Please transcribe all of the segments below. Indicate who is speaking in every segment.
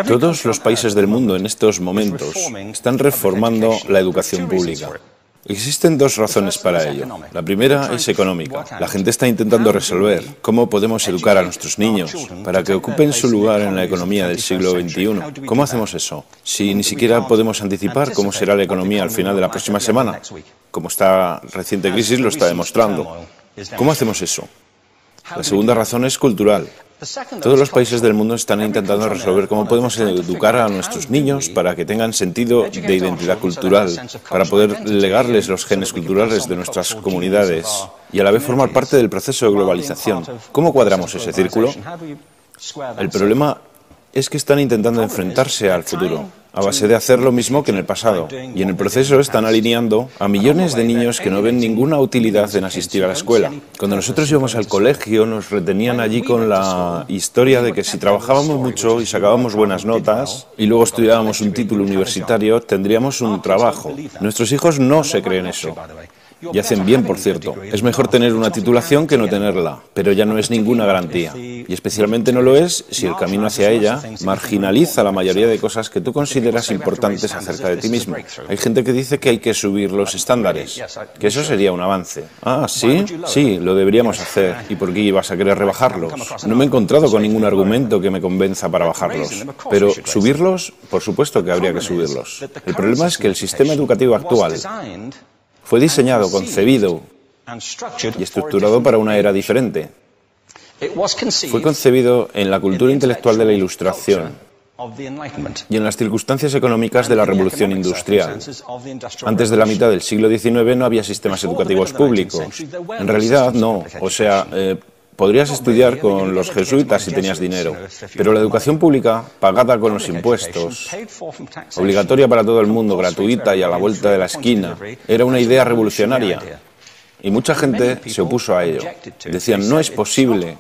Speaker 1: Todos los países del mundo en estos momentos están reformando la educación pública. Existen dos razones para ello. La primera es económica. La gente está intentando resolver cómo podemos educar a nuestros niños para que ocupen su lugar en la economía del siglo XXI. ¿Cómo hacemos eso? Si ni siquiera podemos anticipar cómo será la economía al final de la próxima semana, como esta reciente crisis lo está demostrando. ¿Cómo hacemos eso? La segunda razón es cultural. Todos los países del mundo están intentando resolver cómo podemos educar a nuestros niños para que tengan sentido de identidad cultural, para poder legarles los genes culturales de nuestras comunidades y a la vez formar parte del proceso de globalización. ¿Cómo cuadramos ese círculo? El problema es que están intentando enfrentarse al futuro, a base de hacer lo mismo que en el pasado. Y en el proceso están alineando a millones de niños que no ven ninguna utilidad en asistir a la escuela. Cuando nosotros íbamos al colegio nos retenían allí con la historia de que si trabajábamos mucho y sacábamos buenas notas y luego estudiábamos un título universitario, tendríamos un trabajo. Nuestros hijos no se creen eso. Y hacen bien, por cierto. Es mejor tener una titulación que no tenerla, pero ya no es ninguna garantía. Y especialmente no lo es si el camino hacia ella marginaliza la mayoría de cosas que tú consideras importantes acerca de ti mismo. Hay gente que dice que hay que subir los estándares, que eso sería un avance. Ah, ¿sí? Sí, lo deberíamos hacer. ¿Y por qué ibas a querer rebajarlos? No me he encontrado con ningún argumento que me convenza para bajarlos. Pero subirlos, por supuesto que habría que subirlos. El problema es que el sistema educativo actual fue diseñado, concebido y estructurado para una era diferente. Fue concebido en la cultura intelectual de la Ilustración y en las circunstancias económicas de la Revolución Industrial. Antes de la mitad del siglo XIX no había sistemas educativos públicos. En realidad no, o sea, podrías estudiar con los jesuitas si tenías dinero, pero la educación pública, pagada con los impuestos, obligatoria para todo el mundo, gratuita y a la vuelta de la esquina, era una idea revolucionaria. Y mucha gente se opuso a ello. Decían, no es posible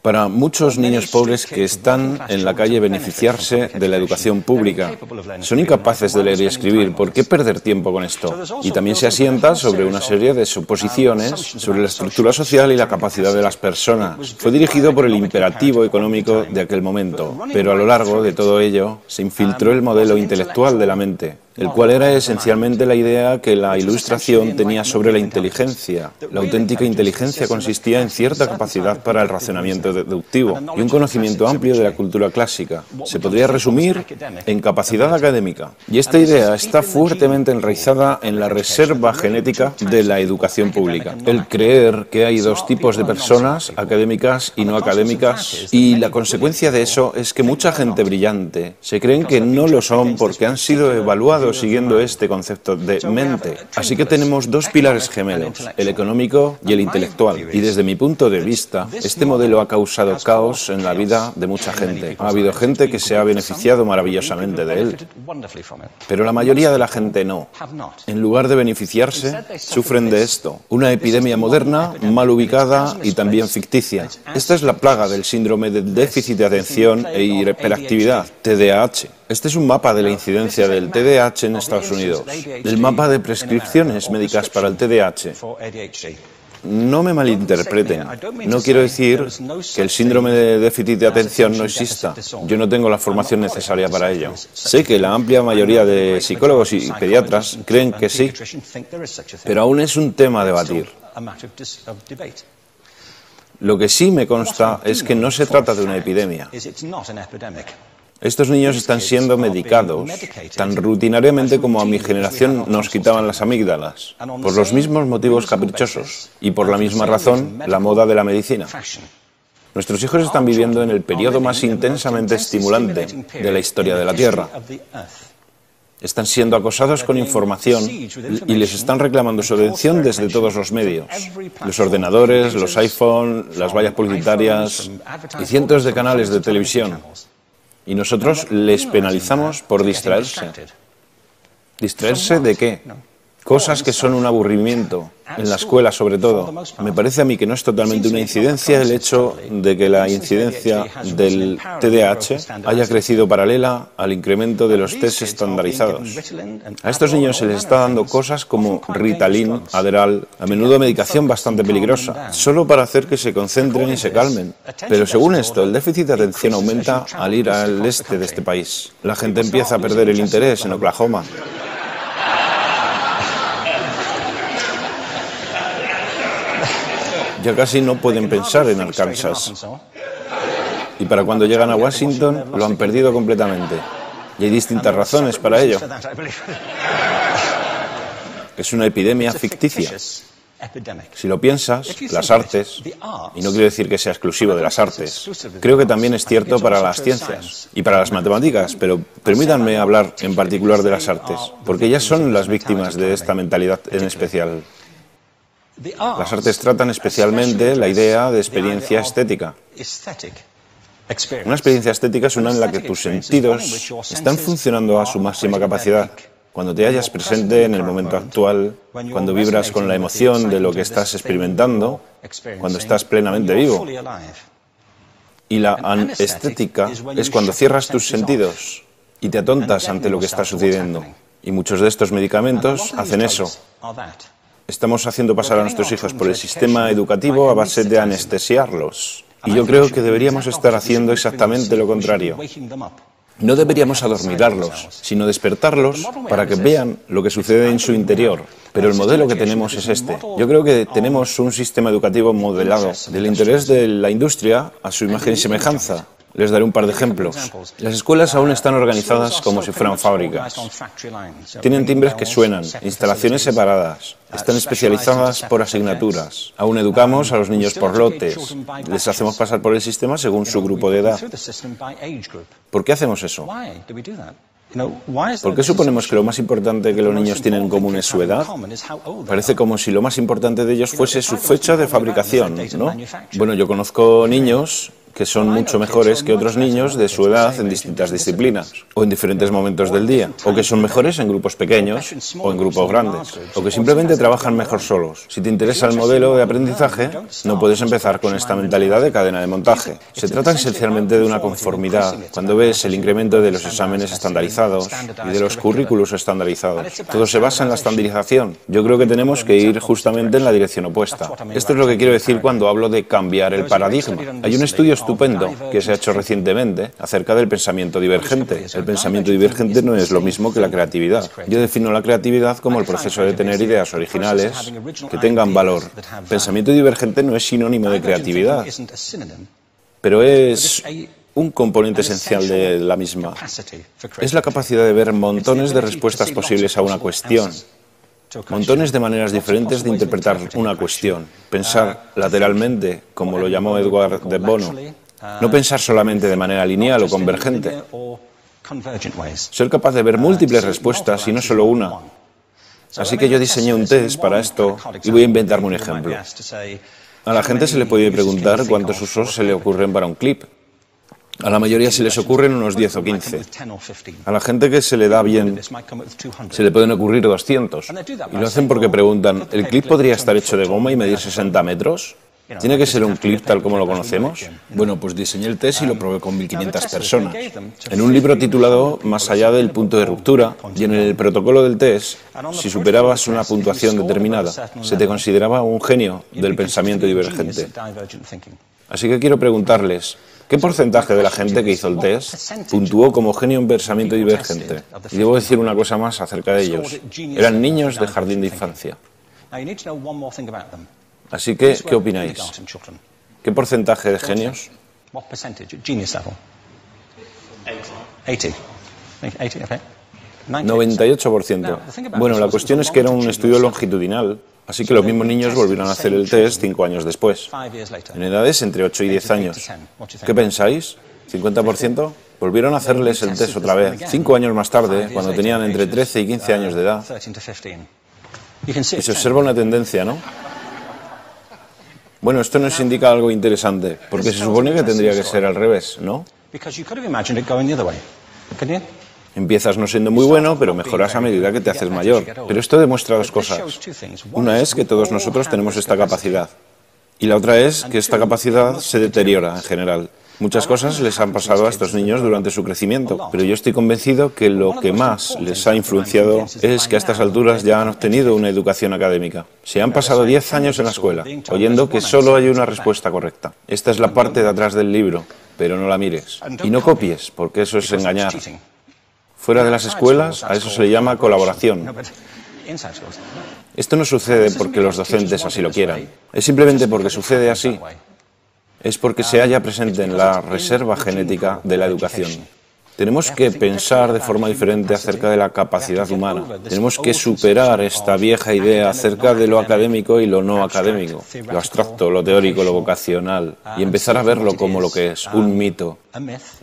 Speaker 1: para muchos niños pobres que están en la calle beneficiarse de la educación pública. Son incapaces de leer y escribir. ¿Por qué perder tiempo con esto? Y también se asienta sobre una serie de suposiciones sobre la estructura social y la capacidad de las personas. Fue dirigido por el imperativo económico de aquel momento, pero a lo largo de todo ello se infiltró el modelo intelectual de la mente, el cual era esencialmente la idea que la Ilustración tenía sobre la inteligencia. La auténtica inteligencia consistía en cierta capacidad para el razonamiento deductivo y un conocimiento amplio de la cultura clásica. Se podría resumir en capacidad académica. Y esta idea está fuertemente enraizada en la reserva genética de la educación pública. El creer que hay dos tipos de personas, académicas y no académicas, y la consecuencia de eso es que mucha gente brillante se creen que no lo son porque han sido evaluados siguiendo este concepto de mente. Así que tenemos dos pilares gemelos, el económico y el intelectual. Y desde mi punto de vista, este modelo ha causado caos en la vida de mucha gente. Ha habido gente que se ha beneficiado maravillosamente de él, pero la mayoría de la gente no. En lugar de beneficiarse, sufren de esto. Una epidemia moderna, mal ubicada y también ficticia. Esta es la plaga del síndrome de déficit de atención e hiperactividad, TDAH. Este es un mapa de la incidencia del TDAH en Estados Unidos, el mapa de prescripciones médicas para el TDAH. No me malinterpreten, no quiero decir que el síndrome de déficit de atención no exista. Yo no tengo la formación necesaria para ello. Sé que la amplia mayoría de psicólogos y pediatras creen que sí, pero aún es un tema a debatir. Lo que sí me consta es que no se trata de una epidemia. Estos niños están siendo medicados tan rutinariamente como a mi generación nos quitaban las amígdalas, por los mismos motivos caprichosos y por la misma razón, la moda de la medicina. Nuestros hijos están viviendo en el periodo más intensamente estimulante de la historia de la Tierra. Están siendo acosados con información y les están reclamando su atención desde todos los medios. Los ordenadores, los iPhone, las vallas publicitarias y cientos de canales de televisión. Y nosotros les penalizamos por distraerse. ¿Distraerse de qué? Cosas que son un aburrimiento, en la escuela sobre todo. Me parece a mí que no es totalmente una incidencia el hecho de que la incidencia del TDAH haya crecido paralela al incremento de los test estandarizados. A estos niños se les está dando cosas como Ritalin, Adderall, a menudo medicación bastante peligrosa, solo para hacer que se concentren y se calmen. Pero según esto, el déficit de atención aumenta al ir al este de este país. La gente empieza a perder el interés en Oklahoma. Ya casi no pueden pensar en Arkansas. Y para cuando llegan a Washington, lo han perdido completamente. Y hay distintas razones para ello. Es una epidemia ficticia. Si lo piensas, las artes, y no quiero decir que sea exclusivo de las artes, creo que también es cierto para las ciencias y para las matemáticas, pero permítanme hablar en particular de las artes, porque ellas son las víctimas de esta mentalidad en especial. Las artes tratan especialmente la idea de experiencia estética. Una experiencia estética es una en la que tus sentidos están funcionando a su máxima capacidad. Cuando te hallas presente en el momento actual, cuando vibras con la emoción de lo que estás experimentando, cuando estás plenamente vivo. Y la anestética es cuando cierras tus sentidos y te atontas ante lo que está sucediendo. Y muchos de estos medicamentos hacen eso. Estamos haciendo pasar a nuestros hijos por el sistema educativo a base de anestesiarlos. Y yo creo que deberíamos estar haciendo exactamente lo contrario. No deberíamos adormilarlos, sino despertarlos para que vean lo que sucede en su interior. Pero el modelo que tenemos es este. Yo creo que tenemos un sistema educativo modelado del interés de la industria a su imagen y semejanza. Les daré un par de ejemplos. Las escuelas aún están organizadas como si fueran fábricas. Tienen timbres que suenan, instalaciones separadas, están especializadas por asignaturas. Aún educamos a los niños por lotes. Les hacemos pasar por el sistema según su grupo de edad. ¿Por qué hacemos eso? ¿Por qué suponemos que lo más importante que los niños tienen en común es su edad? Parece como si lo más importante de ellos fuese su fecha de fabricación, ¿no? Bueno, yo conozco niños que son mucho mejores que otros niños de su edad en distintas disciplinas, o en diferentes momentos del día, o que son mejores en grupos pequeños o en grupos grandes, o que simplemente trabajan mejor solos. Si te interesa el modelo de aprendizaje, no puedes empezar con esta mentalidad de cadena de montaje. Se trata esencialmente de una conformidad. Cuando ves el incremento de los exámenes estandarizados y de los currículos estandarizados, todo se basa en la estandarización. Yo creo que tenemos que ir justamente en la dirección opuesta. Esto es lo que quiero decir cuando hablo de cambiar el paradigma. Hay un estudio estupendo que se ha hecho recientemente acerca del pensamiento divergente. El pensamiento divergente no es lo mismo que la creatividad. Yo defino la creatividad como el proceso de tener ideas originales que tengan valor. Pensamiento divergente no es sinónimo de creatividad, pero es un componente esencial de la misma. Es la capacidad de ver montones de respuestas posibles a una cuestión. Montones de maneras diferentes de interpretar una cuestión. Pensar lateralmente, como lo llamó Edward de Bono. No pensar solamente de manera lineal o convergente. Ser capaz de ver múltiples respuestas y no solo una. Así que yo diseñé un test para esto y voy a inventarme un ejemplo. A la gente se le puede preguntar cuántos usos se le ocurren para un clip. A la mayoría se les ocurren unos 10 o 15. A la gente que se le da bien se le pueden ocurrir 200. Y lo hacen porque preguntan, ¿el clip podría estar hecho de goma y medir 60 metros? ¿Tiene que ser un clip tal como lo conocemos? Bueno, pues diseñé el test y lo probé con 1.500 personas. En un libro titulado Más allá del punto de ruptura, y en el protocolo del test, si superabas una puntuación determinada, se te consideraba un genio del pensamiento divergente. Así que quiero preguntarles, ¿qué porcentaje de la gente que hizo el test puntuó como genio en pensamiento divergente? Y debo decir una cosa más acerca de ellos. Eran niños de jardín de infancia. Así que, ¿qué opináis? ¿Qué porcentaje de genios? 98%. Bueno, la cuestión es que era un estudio longitudinal, así que los mismos niños volvieron a hacer el test 5 años después, en edades entre 8 y 10 años. ¿Qué pensáis? ¿50%? Volvieron a hacerles el test otra vez, 5 años más tarde, cuando tenían entre 13 y 15 años de edad. Y se observa una tendencia, ¿no? Bueno, esto nos indica algo interesante, porque se supone que tendría que ser al revés, ¿no? Empiezas no siendo muy bueno, pero mejoras a medida que te haces mayor. Pero esto demuestra dos cosas. Una es que todos nosotros tenemos esta capacidad. Y la otra es que esta capacidad se deteriora en general. Muchas cosas les han pasado a estos niños durante su crecimiento, pero yo estoy convencido que lo que más les ha influenciado es que a estas alturas ya han obtenido una educación académica. Se han pasado 10 años en la escuela, oyendo que solo hay una respuesta correcta. Esta es la parte de atrás del libro, pero no la mires. Y no copies, porque eso es engañar. Fuera de las escuelas, a eso se le llama colaboración. Esto no sucede porque los docentes así lo quieran. Es simplemente porque sucede así. Es porque se halla presente en la reserva genética de la educación. Tenemos que pensar de forma diferente acerca de la capacidad humana. Tenemos que superar esta vieja idea acerca de lo académico y lo no académico, lo abstracto, lo teórico, lo vocacional, y empezar a verlo como lo que es, un mito.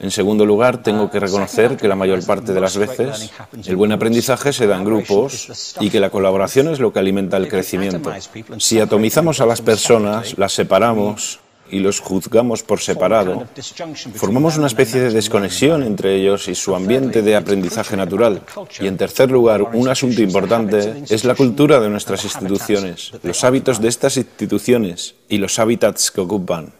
Speaker 1: En segundo lugar, tengo que reconocer que la mayor parte de las veces el buen aprendizaje se da en grupos y que la colaboración es lo que alimenta el crecimiento. Si atomizamos a las personas, las separamos y los juzgamos por separado, formamos una especie de desconexión entre ellos y su ambiente de aprendizaje natural. Y en tercer lugar, un asunto importante es la cultura de nuestras instituciones, los hábitos de estas instituciones y los hábitats que ocupan.